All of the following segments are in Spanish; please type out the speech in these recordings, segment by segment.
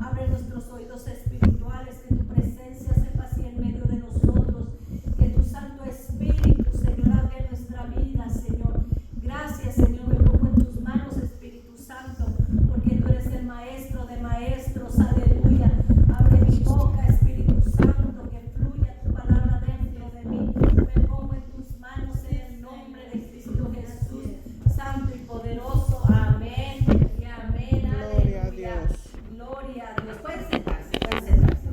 Abre nuestros oídos espirituales, que tu presencia se vacíe en medio de nosotros, que tu Santo Espíritu, Señor, hable nuestra vida, Señor. Gracias, Señor, me pongo en tus manos, Espíritu Santo, porque tú eres el Maestro de maestros, aleluya. Abre mi boca, Espíritu Santo, que fluya tu palabra dentro de mí. Me pongo en tus manos en el nombre de Cristo Jesús, Santo y poderoso. Amén y amén. Gloria a Aleluya. Dios. Gloria a Dios. Pueden sentarse, pueden sentarse.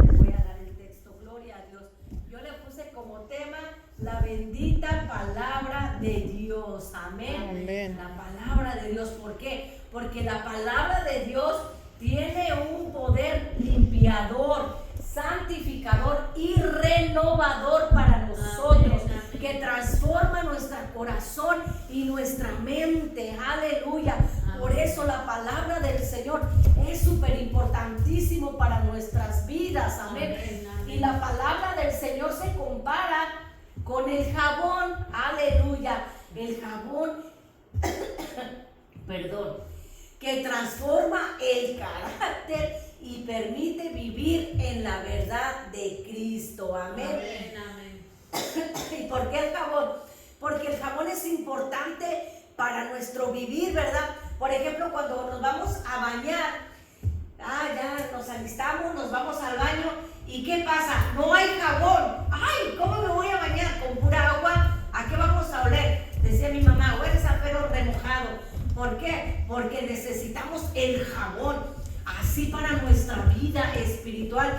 Les voy a dar el texto. Gloria a Dios. Yo le puse como tema la bendita palabra de Dios. Amén. Amén. La palabra de Dios. ¿Por qué? Porque la palabra de Dios tiene un poder limpiador, santificador y renovador para nosotros, que transforma nuestro corazón y nuestra mente. Aleluya. Por eso la palabra del Señor es súper importantísimo para nuestras vidas. Amén. Y la palabra del Señor se compara con el jabón. Aleluya. El jabón, perdón, que transforma el carácter y permite vivir en la verdad de Cristo. Amén. ¿Y por qué el jabón? Porque el jabón es importante para nuestro vivir, ¿verdad? Por ejemplo, cuando nos vamos a bañar, ya nos alistamos, nos vamos al baño, ¿y qué pasa? No hay jabón. Ay, ¿cómo me voy a bañar? Con pura agua. ¿A qué vamos a oler? Decía mi mamá, hueles a pelo remojado. ¿Por qué? Porque necesitamos el jabón. Así para nuestra vida espiritual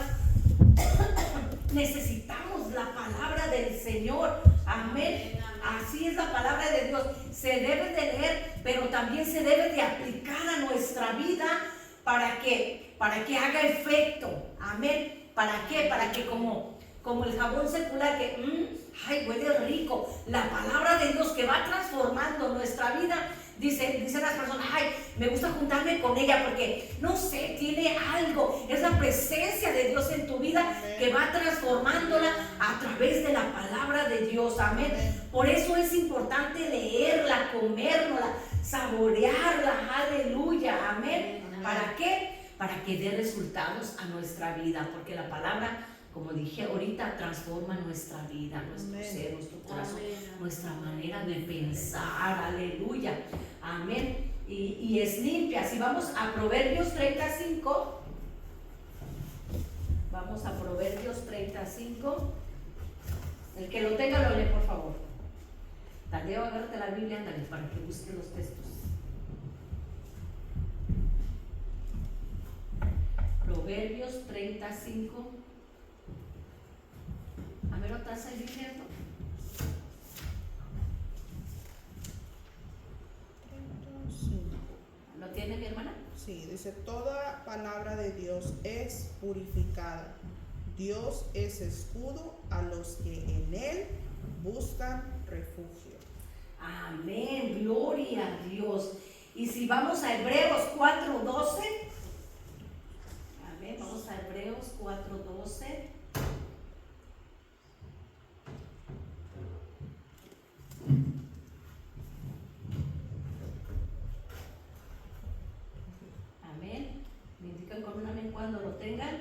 necesitamos la palabra del Señor. Amén. Así es la palabra de Dios. Se debe de leer, pero también se debe de aplicar a nuestra vida para que haga efecto. Amén. ¿Para qué? Para que como el jabón secular que huele rico. La palabra de Dios que va transformando nuestra vida. Dicen las personas, me gusta juntarme con ella porque, no sé, tiene algo. Es la presencia de Dios en tu vida que va transformándola a través de la palabra de Dios. Amén. Por eso es importante leerla, comérnosla, saborearla. Aleluya. Amén. ¿Para qué? Para que dé resultados a nuestra vida. Porque la palabra, como dije ahorita, transforma nuestra vida, nuestro ser, nuestro corazón, nuestra manera de pensar. Aleluya. Amén. Y es limpia. Si vamos a Proverbios 35, vamos a Proverbios 35. El que lo tenga lo lee, por favor. Tadeo, agárrate la Biblia, ándale, para que busque los textos. Proverbios 35. A ver, ¿otra estás ahí diciendo? ¿Lo tiene mi hermana? Sí, dice, toda palabra de Dios es purificada. Dios es escudo a los que en él buscan refugio. Amén, gloria a Dios. Y si vamos a Hebreos 4:12, amén, vamos a Hebreos 4:12. Amén. Me indican con un amén cuando lo tengan.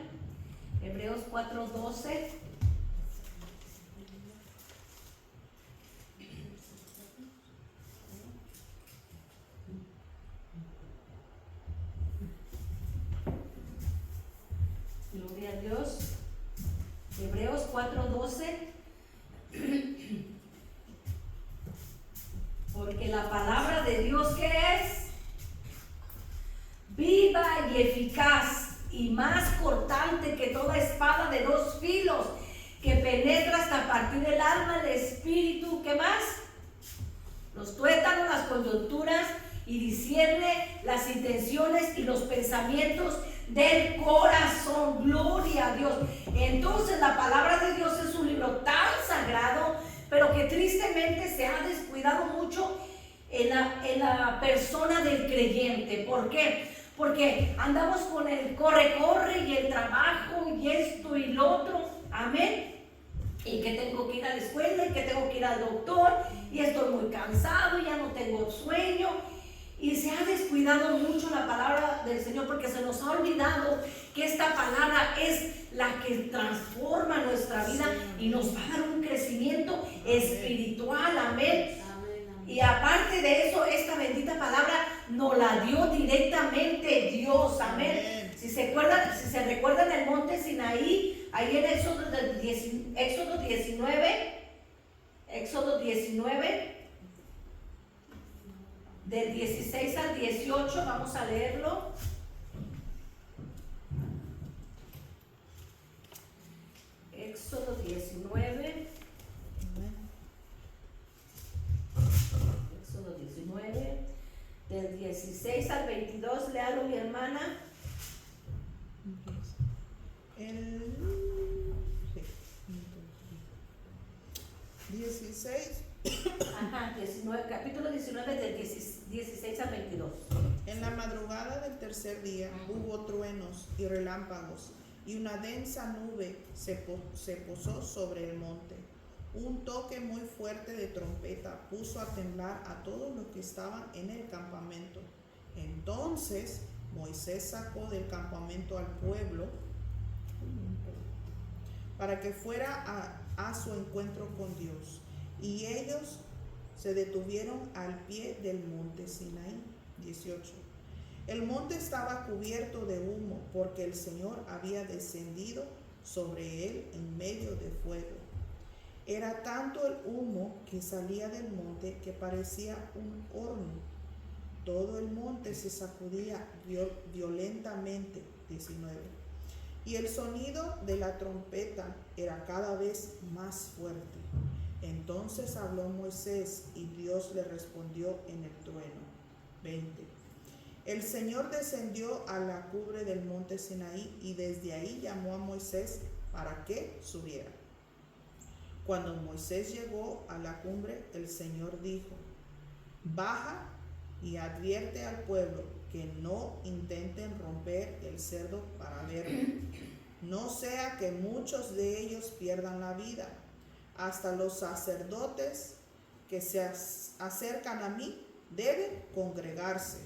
Hebreos 4:12. Gloria a Dios. Hebreos 4:12. Porque la palabra de Dios, ¿qué es? Viva y eficaz y más cortante que toda espada de dos filos, que penetra hasta partir el alma, el espíritu, ¿qué más? Los tuétanos, las coyunturas, y discierne las intenciones y los pensamientos del corazón. Gloria a Dios. Entonces la palabra de Dios es un libro tan sagrado, pero que tristemente se ha descuidado mucho en la persona del creyente. ¿Por qué? Porque andamos con el corre y el trabajo y esto y lo otro. Amén. Y que tengo que ir a la escuela y que tengo que ir al doctor y estoy muy cansado y ya no tengo sueño. Y se ha descuidado mucho la palabra del Señor porque se nos ha olvidado que esta palabra es la que transforma nuestra vida y nos va a dar un crecimiento espiritual. Amén. Y aparte de eso, esta bendita palabra nos la dio directamente Dios. Amén. Si se recuerdan el monte Sinaí, ahí en Éxodo 19, del 16 al 18, vamos a leerlo. Éxodo 19. Éxodo 19, del 16 al 22, léalo mi hermana. El 16. Ajá, 19, capítulo 19 del 16 al 22. En la madrugada del tercer día hubo truenos y relámpagos, y una densa nube se posó sobre el monte. Un toque muy fuerte de trompeta puso a temblar a todos los que estaban en el campamento. Entonces Moisés sacó del campamento al pueblo para que fuera a su encuentro con Dios, y ellos se detuvieron al pie del monte Sinaí. 18. El monte estaba cubierto de humo porque el Señor había descendido sobre él en medio de fuego. Era tanto el humo que salía del monte que parecía un horno. Todo el monte se sacudía violentamente. 19. Y el sonido de la trompeta era cada vez más fuerte. Entonces habló Moisés y Dios le respondió en el trueno. 20. El Señor descendió a la cumbre del monte Sinaí y desde ahí llamó a Moisés para que subiera. Cuando Moisés llegó a la cumbre, el Señor dijo: baja y advierte al pueblo que no intenten romper el cerdo para verlo, no sea que muchos de ellos pierdan la vida. Hasta los sacerdotes que se acercan a mí deben congregarse.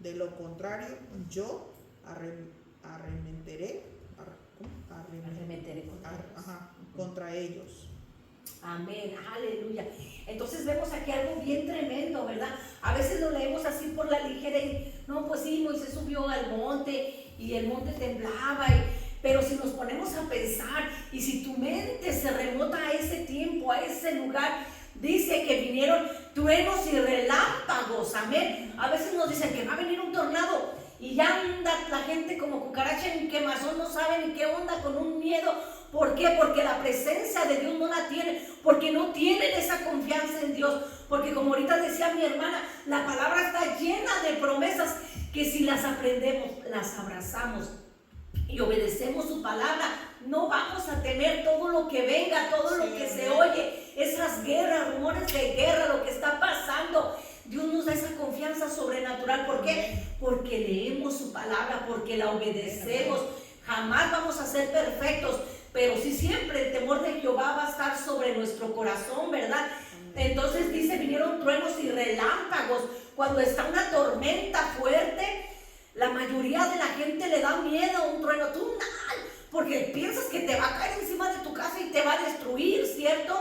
De lo contrario, yo arremeteré contra ellos. Amén, aleluya. Entonces vemos aquí algo bien tremendo, ¿verdad? A veces lo leemos así por la ligera y no, pues sí, Moisés subió al monte y el monte temblaba, pero si nos ponemos a pensar y si tu mente se remota a ese tiempo, a ese lugar, dice que vinieron truenos y relámpagos. Amén. A veces nos dicen que va a venir un tornado y ya anda la gente como cucaracha en quemazón, no sabe ni qué onda, con un miedo. ¿Por qué? Porque la presencia de Dios no la tienen, porque no tienen esa confianza en Dios, porque como ahorita decía mi hermana, la palabra está llena de promesas que si las aprendemos, las abrazamos y obedecemos su palabra, no vamos a temer todo lo que venga, todo lo que se oye, esas guerras, rumores de guerra, lo que está pasando. Dios nos da esa confianza sobrenatural. ¿Por qué? Porque leemos su palabra, porque la obedecemos. Jamás vamos a ser perfectos, pero sí siempre el temor de Jehová va a estar sobre nuestro corazón, ¿verdad? Entonces dice, vinieron truenos y relámpagos. Cuando está una tormenta fuerte, la mayoría de la gente le da miedo a un trueno, porque piensas que te va a caer encima de tu casa y te va a destruir, ¿cierto?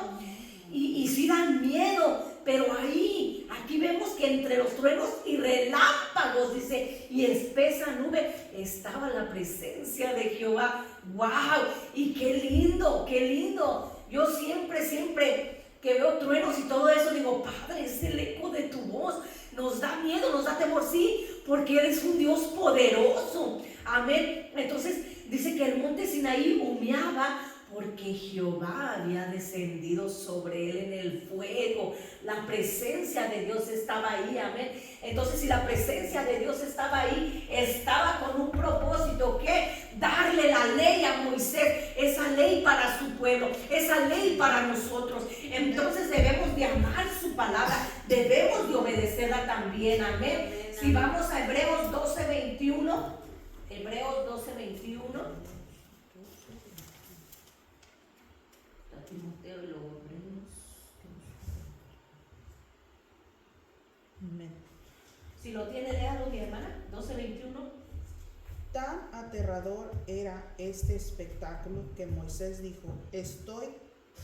Y sí dan miedo, pero aquí vemos que entre los truenos y relámpagos, dice, y espesa nube, estaba la presencia de Jehová. ¡Wow! Y qué lindo, qué lindo. Yo siempre que veo truenos y todo eso, digo, Padre, es el eco de tu voz. Nos da miedo, nos da temor, sí, porque eres un Dios poderoso. Amén. Entonces dice que el monte Sinaí humeaba porque Jehová había descendido sobre él en el fuego. La presencia de Dios estaba ahí, amén. Entonces si la presencia de Dios estaba ahí, estaba con un propósito, que darle la ley a Moisés, esa ley para su pueblo, esa ley para nosotros. Entonces debemos de amar su palabra, debemos de obedecerla también, amén. Si vamos a Hebreos 12:21, Hebreos 12:21. Timoteo y luego Hebreos. Amén. Si lo aterrador era este espectáculo que Moisés dijo: estoy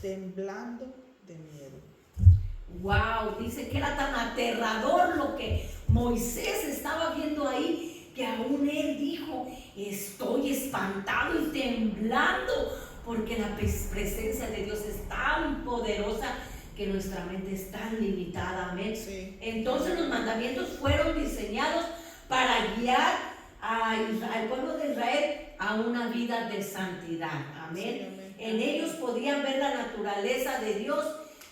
temblando de miedo. Wow, dice que era tan aterrador lo que Moisés estaba viendo ahí, que aún él dijo: estoy espantado y temblando, porque la presencia de Dios es tan poderosa que nuestra mente es tan limitada. Amén. Sí. Entonces los mandamientos fueron diseñados para guiar al pueblo de Israel a una vida de santidad. Amén. Sí, amén. En ellos podían ver la naturaleza de Dios,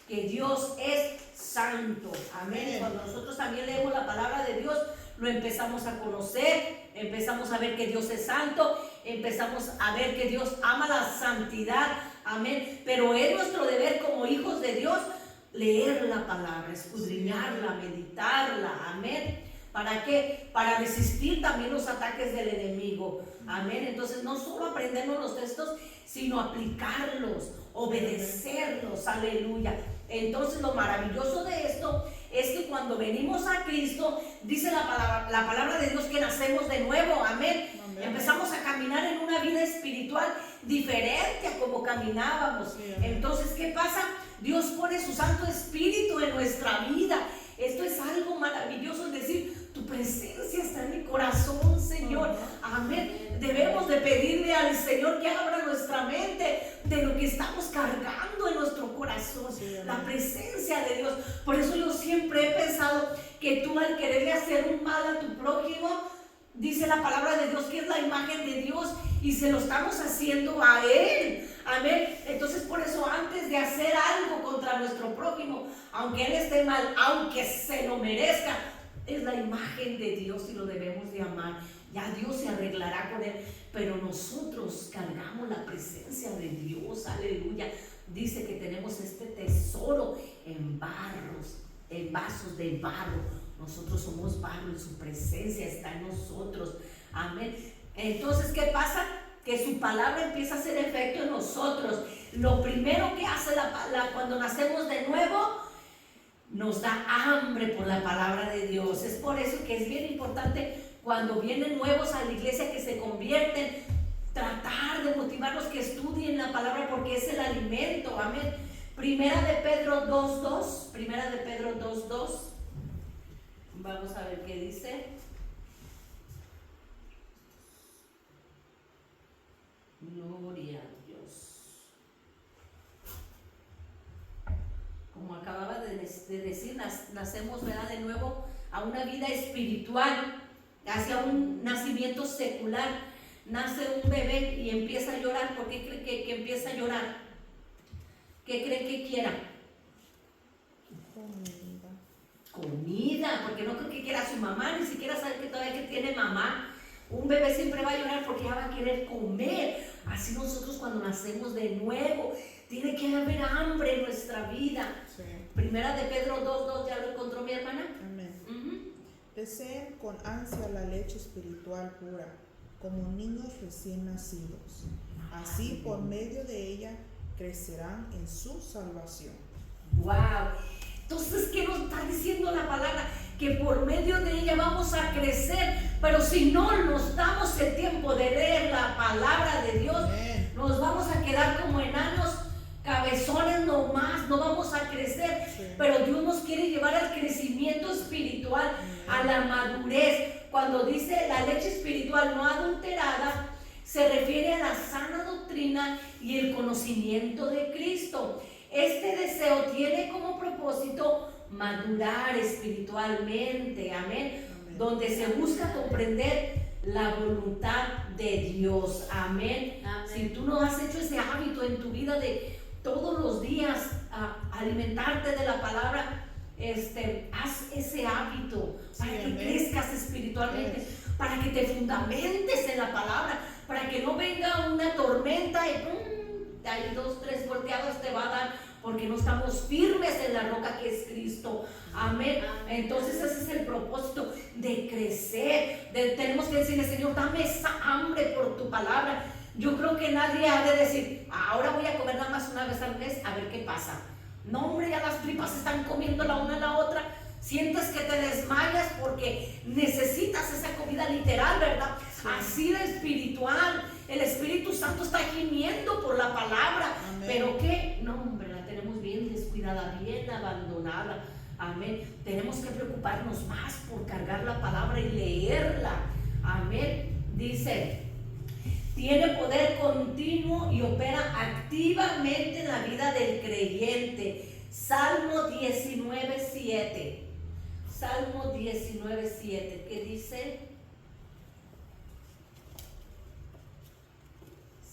que Dios es santo. Amén. Cuando nosotros también leemos la palabra de Dios, lo empezamos a conocer, empezamos a ver que Dios es santo, empezamos a ver que Dios ama la santidad. Amén. Pero es nuestro deber como hijos de Dios leer la palabra, escudriñarla, meditarla. Amén. ¿Para qué? Para resistir también los ataques del enemigo. Amén. Entonces no solo aprendernos los textos, sino aplicarlos, obedecerlos. Aleluya. Entonces lo maravilloso de esto es que cuando venimos a Cristo, dice la palabra de Dios que nacemos de nuevo. Amén. Amén. Empezamos a caminar en una vida espiritual diferente a como caminábamos. Sí, entonces, ¿qué pasa? Dios pone su Santo Espíritu en nuestra vida. Esto es algo maravilloso, es decir, tu presencia está en mi corazón, Señor. Amén. Debemos de pedirle al Señor que abra nuestra mente de lo que estamos cargando en nuestro corazón. Sí, la presencia de Dios. Por eso yo siempre he pensado que tú, al quererle hacer un mal a tu prójimo, dice la palabra de Dios que es la imagen de Dios y se lo estamos haciendo a Él. Amén. Entonces, por eso, antes de hacer algo contra nuestro prójimo, aunque Él esté mal, aunque se lo merezca, es la imagen de Dios y lo debemos de amar. Ya Dios se arreglará con Él, pero nosotros cargamos la presencia de Dios. Aleluya. Dice que tenemos este tesoro en barros, en vasos de barro. Nosotros somos barro y su presencia está en nosotros. Amén. Entonces, ¿qué pasa? Que su palabra empieza a hacer efecto en nosotros. Lo primero que hace cuando nacemos de nuevo, nos da hambre por la palabra de Dios. Es por eso que es bien importante cuando vienen nuevos a la iglesia, que se convierten, tratar de motivarlos que estudien la palabra, porque es el alimento. Amén. Primera de Pedro 2:2. Primera de Pedro 2:2. Vamos a ver qué dice. Gloria a Dios. Como acababa de decir, nacemos, ¿verdad?, de nuevo a una vida espiritual, hacia un nacimiento secular. Nace un bebé y empieza a llorar. ¿Por qué cree que empieza a llorar? ¿Qué cree que quiera? Comida, porque no creo que quiera a su mamá, ni siquiera sabe que todavía que tiene mamá. Un bebé siempre va a llorar porque ya va a querer comer. Así nosotros, cuando nacemos de nuevo, tiene que haber hambre en nuestra vida. Sí. Primera de Pedro 2:2, ¿ya lo encontró mi hermana? Amén. Deseen con ansia la leche espiritual pura, como niños recién nacidos. Así, por medio de ella, crecerán en su salvación. ¡Wow! Entonces, ¿qué nos está diciendo la palabra? Que por medio de ella vamos a crecer. Pero si no nos damos el tiempo de leer la palabra de Dios, nos vamos a quedar como enanos, cabezones nomás, no vamos a crecer. Sí. Pero Dios nos quiere llevar al crecimiento espiritual, a la madurez. Cuando dice la leche espiritual no adulterada, se refiere a la sana doctrina y el conocimiento de Cristo. Este deseo tiene como propósito madurar espiritualmente. Amén. Donde se busca comprender la voluntad de Dios. Amén. Amén. Si tú no has hecho ese hábito en tu vida de todos los días alimentarte de la palabra, haz ese hábito para que crezcas espiritualmente, para que te fundamentes en la palabra, para que no venga una tormenta y hay 2, 3 volteadas te va a dar, porque no estamos firmes en la roca que es Cristo. Amén. Entonces ese es el propósito de crecer. Tenemos que decirle: Señor, dame esa hambre por tu palabra. Yo creo que nadie ha de decir: ahora voy a comer nada más una vez al mes, a ver qué pasa. No, hombre, ya las tripas están comiendo la una a la otra. Sientes que te desmayas porque necesitas esa comida literal, ¿verdad? así de espiritual. El Espíritu Santo está gimiendo por la palabra. Amén. Pero que, no hombre, la tenemos bien descuidada, bien abandonada. Amén. Tenemos que preocuparnos más por cargar la palabra y leerla. Amén. Dice, tiene poder continuo y opera activamente en la vida del creyente. Salmo 19:7. Salmo 19:7. ¿Qué dice?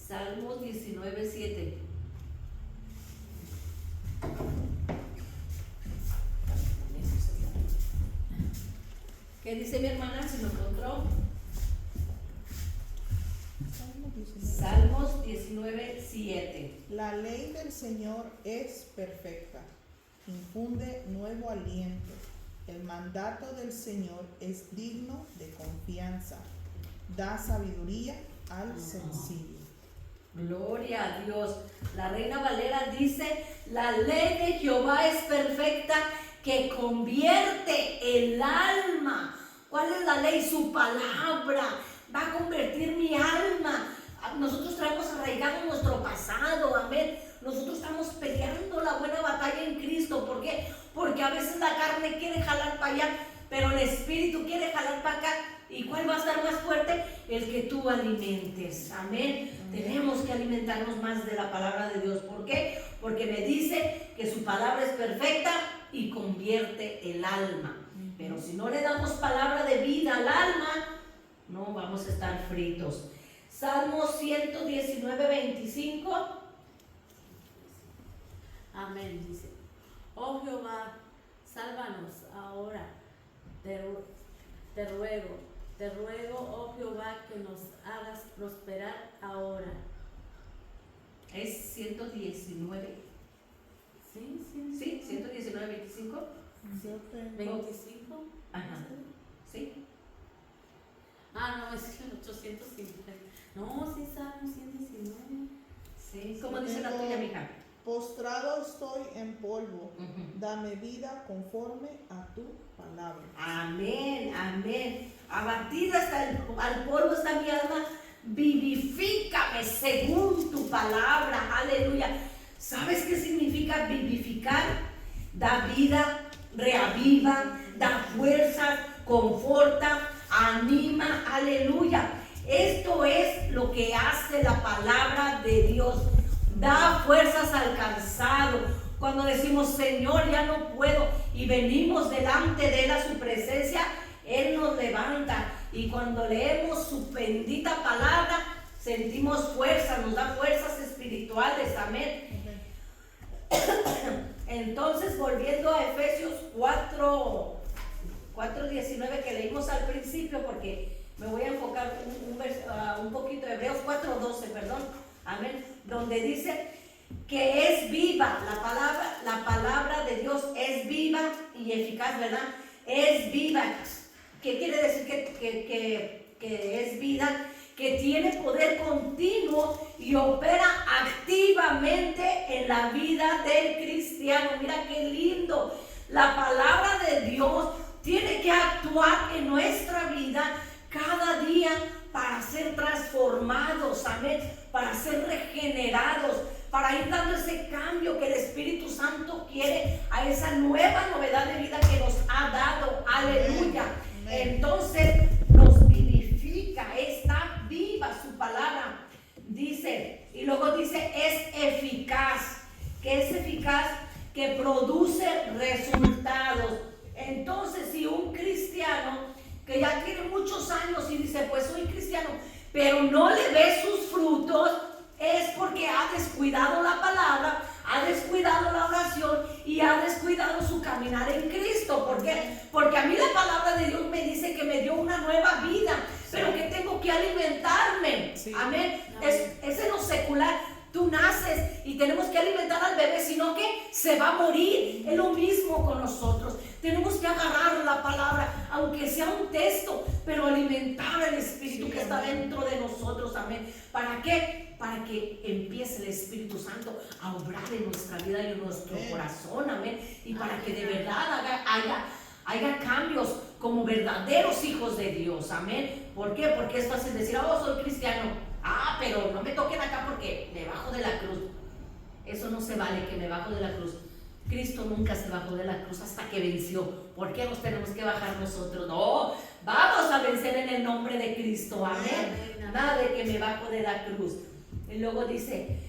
Salmo 19:7. ¿Qué dice mi hermana? Si lo encontró. Salmos 19:7. La ley del Señor es perfecta, infunde nuevo aliento. El mandato del Señor es digno de confianza, da sabiduría al sencillo. Gloria a Dios. La Reina Valera dice, la ley de Jehová es perfecta, que convierte el alma. ¿Cuál es la ley? Su palabra va a convertir mi alma. Nosotros traemos arraigado nuestro pasado, amén. Nosotros estamos peleando la buena batalla en Cristo. ¿Por qué? Porque a veces la carne quiere jalar para allá, pero el Espíritu quiere jalar para acá. ¿Y cuál va a estar más fuerte? El que tú alimentes, amén. Tenemos que alimentarnos más de la palabra de Dios. ¿Por qué? Porque me dice que su palabra es perfecta y convierte el alma. Pero si no le damos palabra de vida al alma, no vamos a estar fritos. Salmo 119:25. Amén, dice. Oh Jehová, sálvanos ahora. Te ruego, oh Jehová, que nos hagas prosperar ahora. Es 119. Sí, Sí, 119:25. 25. Ajá. Sí. Ah, no, es el 850. No, sí, Salmo 119. Sí. ¿Cómo dice la tuya, mija? Postrado estoy en polvo, Ujú. dame vida conforme a tu palabra. Amén, amén. Abatida hasta al polvo está mi alma, vivifícame según tu palabra. Aleluya. ¿Sabes qué significa vivificar? Da vida, reaviva, da fuerza, conforta, anima. Aleluya. Esto es lo que hace la palabra de Dios. Da fuerzas al cansado. Cuando decimos, Señor, ya no puedo, y venimos delante de Él a su presencia, Él nos levanta. Y cuando leemos su bendita palabra, sentimos fuerza, nos da fuerzas espirituales. Amén. Entonces, volviendo a Efesios 4:19 que leímos al principio, porque me voy a enfocar un poquito, Hebreos 4:12, perdón. Amén. Donde dice que es viva, la palabra de Dios es viva y eficaz, ¿verdad? Es viva. ¿Qué quiere decir que es vida? Que tiene poder continuo y opera activamente en la vida del cristiano. Mira qué lindo. La palabra de Dios tiene que actuar en nuestra vida cada día para ser transformados, amén, para ser regenerados, para ir dando ese cambio que el Espíritu Santo quiere a esa nueva novedad de vida que nos ha dado. Aleluya. Amén. Entonces nos vivifica, está viva su palabra. Dice, y luego dice, es eficaz. ¿Qué es eficaz? Que produce resultados. Entonces, si un cristiano que ya tiene muchos años y dice, pues soy cristiano, pero no le ve sus frutos, es porque ha descuidado la palabra, ha descuidado la oración y ha descuidado su caminar en Cristo. ¿Por qué? Porque a mí la palabra de Dios me dice que me dio una nueva vida, pero que tengo que alimentarme. Sí. Amén. Es en lo secular. Tú naces y tenemos que alimentar al bebé, sino que se va a morir. Es lo mismo con nosotros. Tenemos que agarrar la palabra, aunque sea un texto, pero alimentar el Espíritu que está dentro de nosotros. Amén. ¿Para qué? Para que empiece el Espíritu Santo a obrar en nuestra vida y en nuestro corazón. Amén. Y para que de verdad haya cambios como verdaderos hijos de Dios. Amén. ¿Por qué? Porque es fácil decir, oh, soy cristiano. Ah, pero no me toquen acá porque me bajo de la cruz. Eso no se vale, que me bajo de la cruz. Cristo nunca se bajó de la cruz hasta que venció. ¿Por qué nos tenemos que bajar nosotros? No, vamos a vencer en el nombre de Cristo. Amén. Nada de que me bajo de la cruz. Y luego dice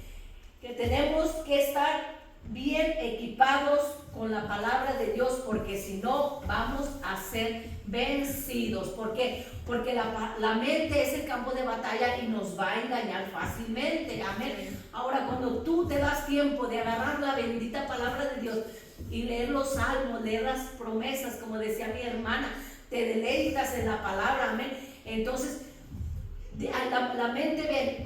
que tenemos que estar bien equipados con la palabra de Dios, porque si no vamos a ser vencidos. ¿Por qué? Porque la mente es el campo de batalla y nos va a engañar fácilmente. Amén. Ahora, cuando tú te das tiempo de agarrar la bendita palabra de Dios y leer los salmos, leer las promesas, como decía mi hermana, te deleitas en la palabra. Amén. Entonces la mente ve,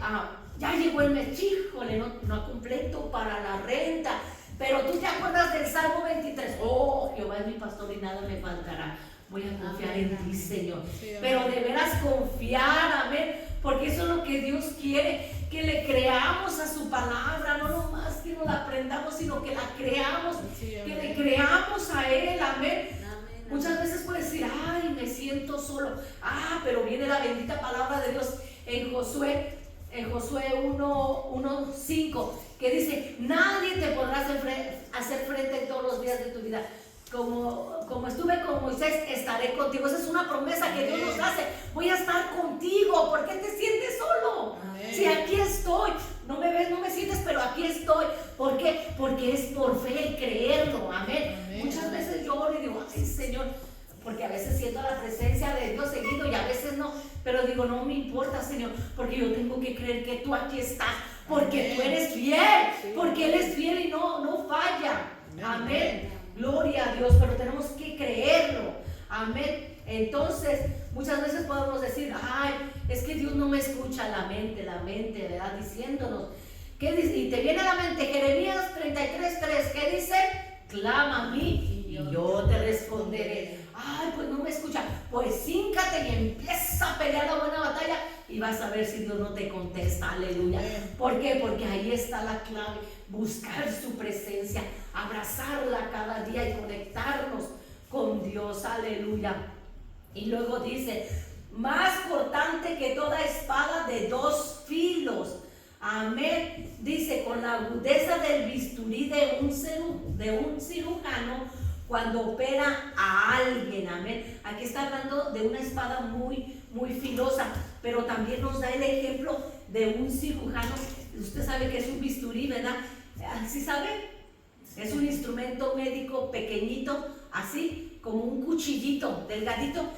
ya llegó el mes, híjole, no completo para la renta. Pero tú te acuerdas del Salmo 23. Oh, Jehová es mi pastor y nada me faltará. Voy a confiar en ti, Señor. Pero de veras confiar, amén. Porque eso es lo que Dios quiere, que le creamos a su palabra. No nomás que nos la aprendamos, sino que la creamos, que le creamos a Él, amén. Muchas veces puedes decir, ay, me siento solo. Pero viene la bendita palabra de Dios en Josué 1:5, que dice, nadie te podrá hacer frente en todos los días de tu vida. Como estuve con Moisés, estaré contigo. Esa es una promesa que Dios nos hace. Voy a estar contigo. ¿Por qué te sientes solo? Amén. Si aquí estoy, no me ves, no me sientes, pero aquí estoy. ¿Por qué? Porque es por fe el creerlo. Amén. Amén. Muchas veces lloro y digo, ay, Señor, porque a veces siento la presencia de Dios seguido y a veces no, pero digo, no me importa, Señor, porque yo tengo que creer que tú aquí estás, porque tú eres fiel, porque Él es fiel y no falla. Amén. Gloria a Dios, pero tenemos que creerlo. Amén. Entonces, muchas veces podemos decir, ay, es que Dios no me escucha. La mente, ¿verdad? Diciéndonos, ¿qué dice? Y te viene a la mente Jeremías 33:3, ¿qué dice? Clama a mí y yo te responderé. Ay, pues no me escucha. Pues híncate y empieza a pelear la buena batalla y vas a ver si Dios no te contesta. Aleluya. ¿Por qué? Porque ahí está la clave. Buscar su presencia, abrazarla cada día y conectarnos con Dios. Aleluya. Y luego dice, más cortante que toda espada de 2 filos. Amén. Dice, con la agudeza del bisturí de un cirujano cuando opera a alguien. Amén. Aquí está hablando de una espada muy, muy filosa, pero también nos da el ejemplo de un cirujano. Usted sabe que es un bisturí, ¿verdad? ¿Sí sabe? Es un instrumento médico pequeñito, así como un cuchillito, delgadito,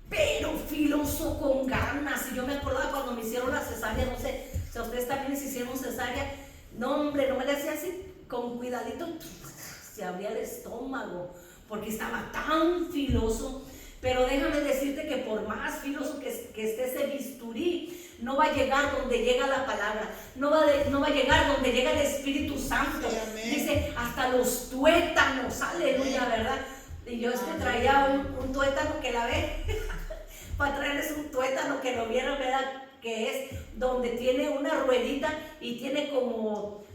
pero filoso con ganas. Y yo me acordaba cuando me hicieron la cesárea, no sé si a ustedes también les hicieron cesárea. No, hombre, no me la hacía así, con cuidadito, se abría el estómago, porque estaba tan filoso. Pero déjame decirte que por más filoso que esté ese bisturí, no va a llegar donde llega la palabra, no va a llegar donde llega el Espíritu Santo. Sí, dice, hasta los tuétanos, aleluya, ¿verdad? Y yo traía un tuétano que la ve, para traerles un tuétano que lo vieron, ¿verdad? Que es donde tiene una ruedita y tiene como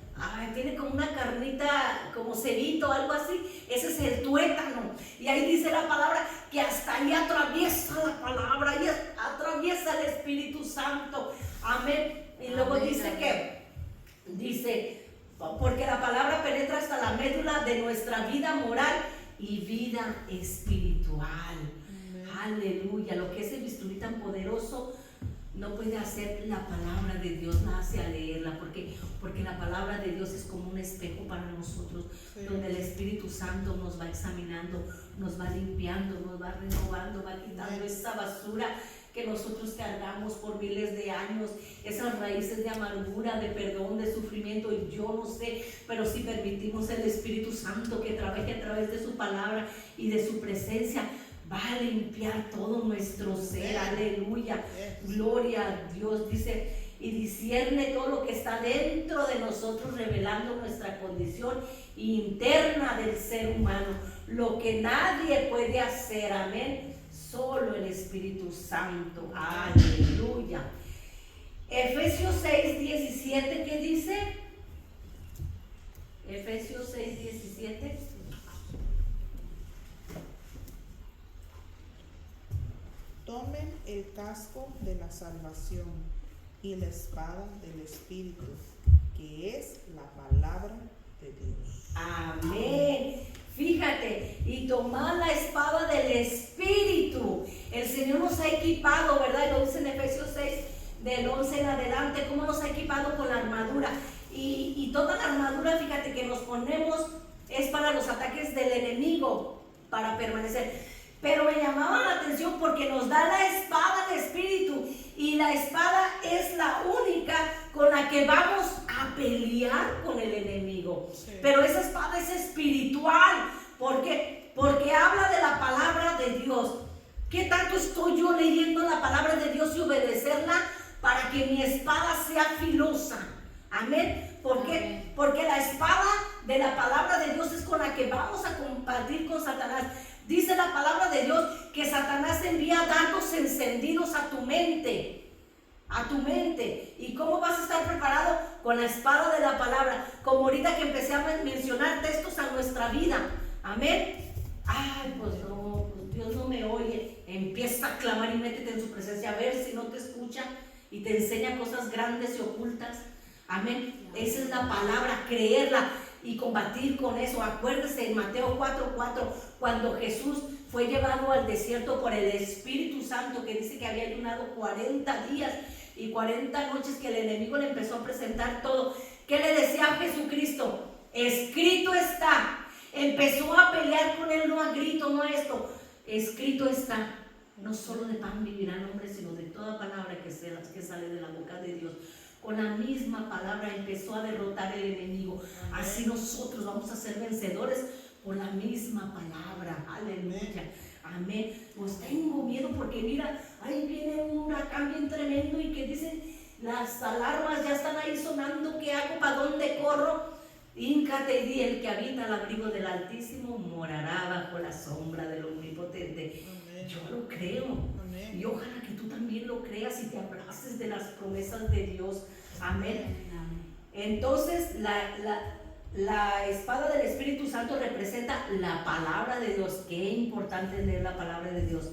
una carnita, como cebito, algo así. Ese es el tuétano. Y ahí dice la palabra que hasta ahí atraviesa la palabra, y atraviesa el Espíritu Santo. Amén. Y luego dice, porque la palabra penetra hasta la médula de nuestra vida moral y vida espiritual. Amén. Aleluya. Lo que ese bisturí tan poderoso no puede hacer la palabra de Dios, nace a leerla, porque la palabra de Dios es como un espejo para nosotros, sí, donde el Espíritu Santo nos va examinando, nos va limpiando, nos va renovando, va quitando esa basura que nosotros cargamos por miles de años, esas raíces de amargura, de perdón, de sufrimiento, y yo no sé, pero si permitimos el Espíritu Santo que trabaje a través de su palabra y de su presencia, va a limpiar todo nuestro ser. Aleluya. Gloria a Dios. Dice, y discierne todo lo que está dentro de nosotros, revelando nuestra condición interna del ser humano, lo que nadie puede hacer. Amén. Solo el Espíritu Santo. Aleluya. Efesios 6:17, ¿qué dice? Efesios 6:17. tomen el casco de la salvación y la espada del Espíritu, que es la palabra de Dios. Amén. Fíjate, y tomar la espada del Espíritu. El Señor nos ha equipado, ¿verdad? Lo dice en Efesios 6, del 11 en adelante, cómo nos ha equipado con la armadura. Y toda la armadura, fíjate, que nos ponemos es para los ataques del enemigo, para permanecer. Pero me llamaba la atención porque nos da la espada del Espíritu, y la espada es la única con la que vamos a pelear con el enemigo. Sí. Pero esa espada es espiritual. ¿Por qué? Porque habla de la palabra de Dios. ¿Qué tanto estoy yo leyendo la palabra de Dios y obedecerla para que mi espada sea filosa? Amén. ¿Por qué? Amén. Porque la espada de la palabra de Dios es con la que vamos a combatir con Satanás. Dice la palabra de Dios que Satanás envía dardos encendidos a tu mente. A tu mente. ¿Y cómo vas a estar preparado? Con la espada de la palabra. Como ahorita que empecé a mencionar textos a nuestra vida. Amén. Ay, pues no, pues Dios no me oye. Empieza a clamar y métete en su presencia, a ver si no te escucha y te enseña cosas grandes y ocultas. Amén. Esa es la palabra, creerla y combatir con eso. Acuérdese en Mateo 4:4, cuando Jesús fue llevado al desierto por el Espíritu Santo, que dice que había ayunado 40 días y 40 noches, que el enemigo le empezó a presentar todo. ¿Qué le decía a Jesucristo? Escrito está. Empezó a pelear con él, no a grito, no a esto. Escrito está. No solo de pan vivirá el hombre, sino de toda palabra que sale de la boca de Dios. Con la misma palabra empezó a derrotar el enemigo. Amén. Así nosotros vamos a ser vencedores por la misma palabra. Aleluya. Amén. Pues tengo miedo porque mira, ahí viene un huracán bien tremendo y que dicen las alarmas ya están ahí sonando. ¿Qué hago? ¿Para dónde corro? Híncate y di: el que habita al abrigo del Altísimo morará bajo la sombra del Omnipotente. Amén. Yo lo creo. Amén. Y ojalá que tú también lo creas y te abraces de las promesas de Dios. Amén. Entonces, la espada del Espíritu Santo representa la palabra de Dios. Qué importante es leer la palabra de Dios.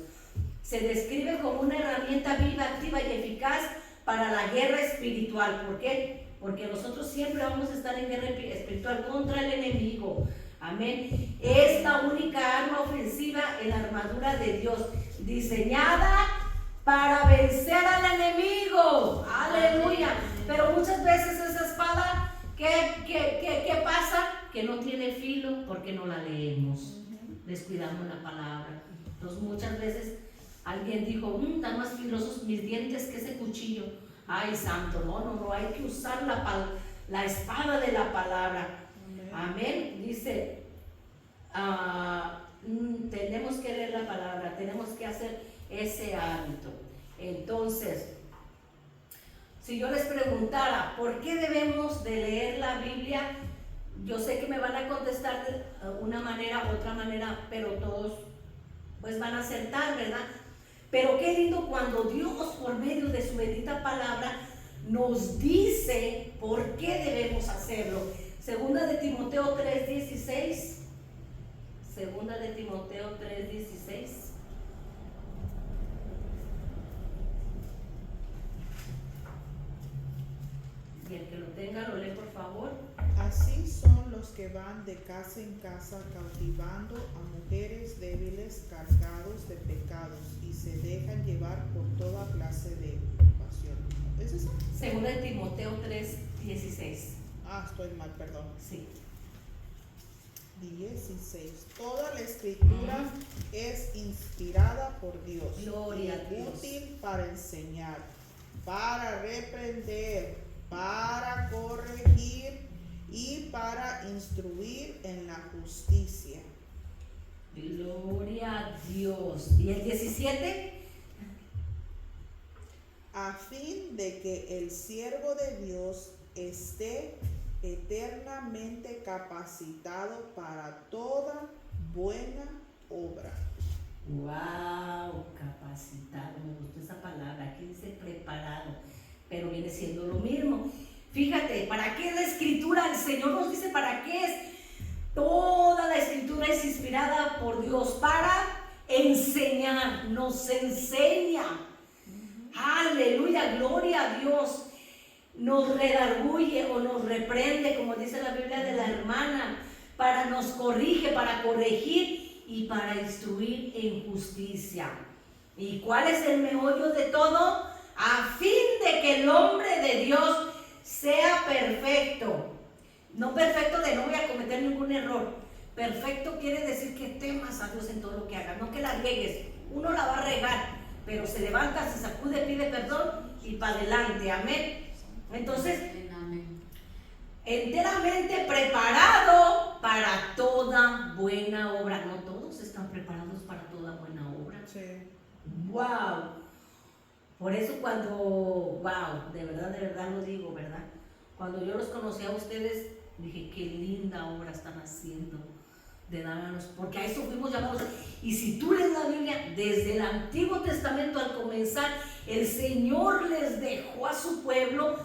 Se describe como una herramienta viva, activa y eficaz para la guerra espiritual. ¿Por qué? Porque nosotros siempre vamos a estar en guerra espiritual contra el enemigo. Amén. Es la única arma ofensiva en la armadura de Dios, diseñada para vencer al enemigo. Aleluya. Pero muchas veces esa espada, ¿qué pasa? Que no tiene filo porque no la leemos. Descuidamos la palabra. Entonces muchas veces alguien dijo: están más filosos mis dientes que ese cuchillo. Ay, santo, no, hay que usar la espada de la palabra. Amén. Dice, tenemos que leer la palabra, tenemos que hacer ese hábito. Entonces, si yo les preguntara ¿por qué debemos de leer la Biblia? Yo sé que me van a contestar de una manera, otra manera, pero todos pues van a acertar, ¿verdad? Pero qué lindo cuando Dios, por medio de su bendita palabra, nos dice por qué debemos hacerlo. Segunda de Timoteo 3:16. Segunda de Timoteo 3:16. Y el que lo tenga lo lee, por favor. Así son los que van de casa en casa cautivando a mujeres débiles cargados de pecados y se dejan llevar por toda clase de pasión. ¿Es eso? Segunda de Timoteo 3:16. Estoy mal, perdón. Sí. 16. Toda la escritura es inspirada por Dios. Gloria a y Dios. útil para enseñar, para reprender, para corregir y para instruir en la justicia. Gloria a Dios. ¿Y el 17? A fin de que el siervo de Dios esté eternamente capacitado para toda buena obra. Wow, capacitado, me gustó esa palabra. Aquí dice preparado, pero viene siendo lo mismo. Fíjate, ¿para qué es la escritura? El Señor nos dice para qué es. Toda la escritura es inspirada por Dios para enseñar, nos enseña. Aleluya, gloria a Dios. Nos redarguye o nos reprende, como dice la Biblia de la hermana, nos corrige, para corregir y para instruir en justicia. ¿Y cuál es el meollo de todo? A fin de que el hombre de Dios sea perfecto. No perfecto de no voy a cometer ningún error. Perfecto quiere decir que temas a Dios en todo lo que hagas, no que la riegues. Uno la va a regar, pero se levanta, se sacude, pide perdón y para adelante. Amén. Entonces, enteramente preparado para toda buena obra. No todos están preparados para toda buena obra. Sí. Wow. Por eso de verdad lo digo, ¿verdad? Cuando yo los conocí a ustedes, dije, qué linda obra están haciendo de darnos, porque a eso fuimos llamados. Y si tú lees la Biblia, desde el Antiguo Testamento al comenzar, el Señor les dejó a su pueblo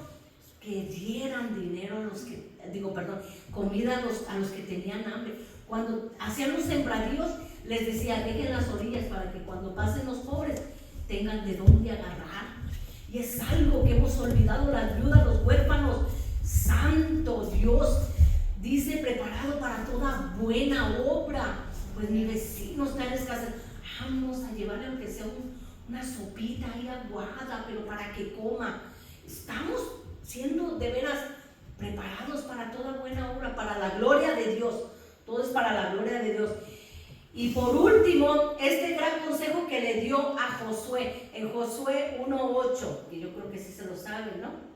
que dieran dinero comida a los que tenían hambre. Cuando hacían los sembradíos, les decía, dejen las orillas para que cuando pasen los pobres tengan de dónde agarrar. Y es algo que hemos olvidado, las viudas, los huérfanos. Santo Dios, dice, preparado para toda buena obra. Pues mi vecino está en escasez, vamos a llevarle aunque sea una sopita ahí aguada, pero para que coma. Estamos siendo de veras preparados para toda buena obra, para la gloria de Dios. Todo es para la gloria de Dios. Y por último, este gran consejo que le dio a Josué, en Josué 1:8, que yo creo que sí se lo saben, ¿no?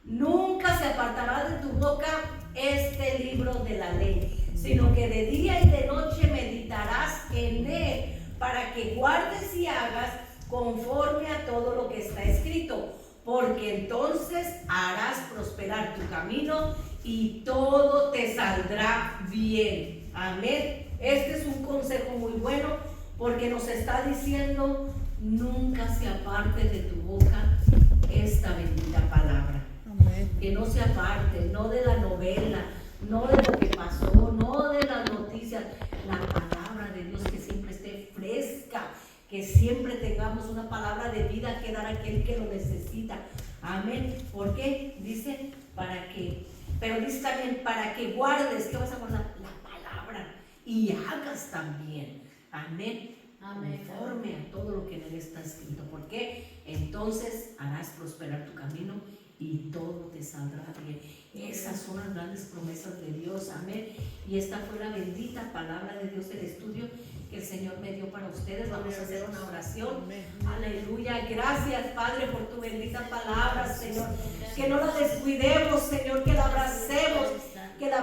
Nunca se apartará de tu boca este libro de la ley, sino que de día y de noche meditarás en él, para que guardes y hagas conforme a todo lo que está escrito, porque entonces harás prosperar tu camino y todo te saldrá bien. Amén. Este es un consejo muy bueno, porque nos está diciendo, nunca se aparte de tu boca esta bendita palabra. Amén. Que no se aparte, no de la novela, no de lo que pasó, no de las noticias. La palabra de Dios, que siempre esté fresca, que siempre tengamos una palabra de vida que dar a aquel que lo necesita. Amén. ¿Por qué? Dice, pero dice también, para que guardes. ¿Qué vas a guardar? La palabra. Y hagas también. Amén. Amén. Conforme a todo lo que en él está escrito. ¿Por qué? Entonces harás prosperar tu camino y todo te saldrá bien. Esas son las grandes promesas de Dios. Amén. Y esta fue la bendita palabra de Dios, el estudio que el Señor me dio para ustedes. Vamos a hacer una oración. Amén. Aleluya. Gracias, Padre, por tu bendita palabra, Señor. Que no la descuidemos, Señor, que la abracemos, que la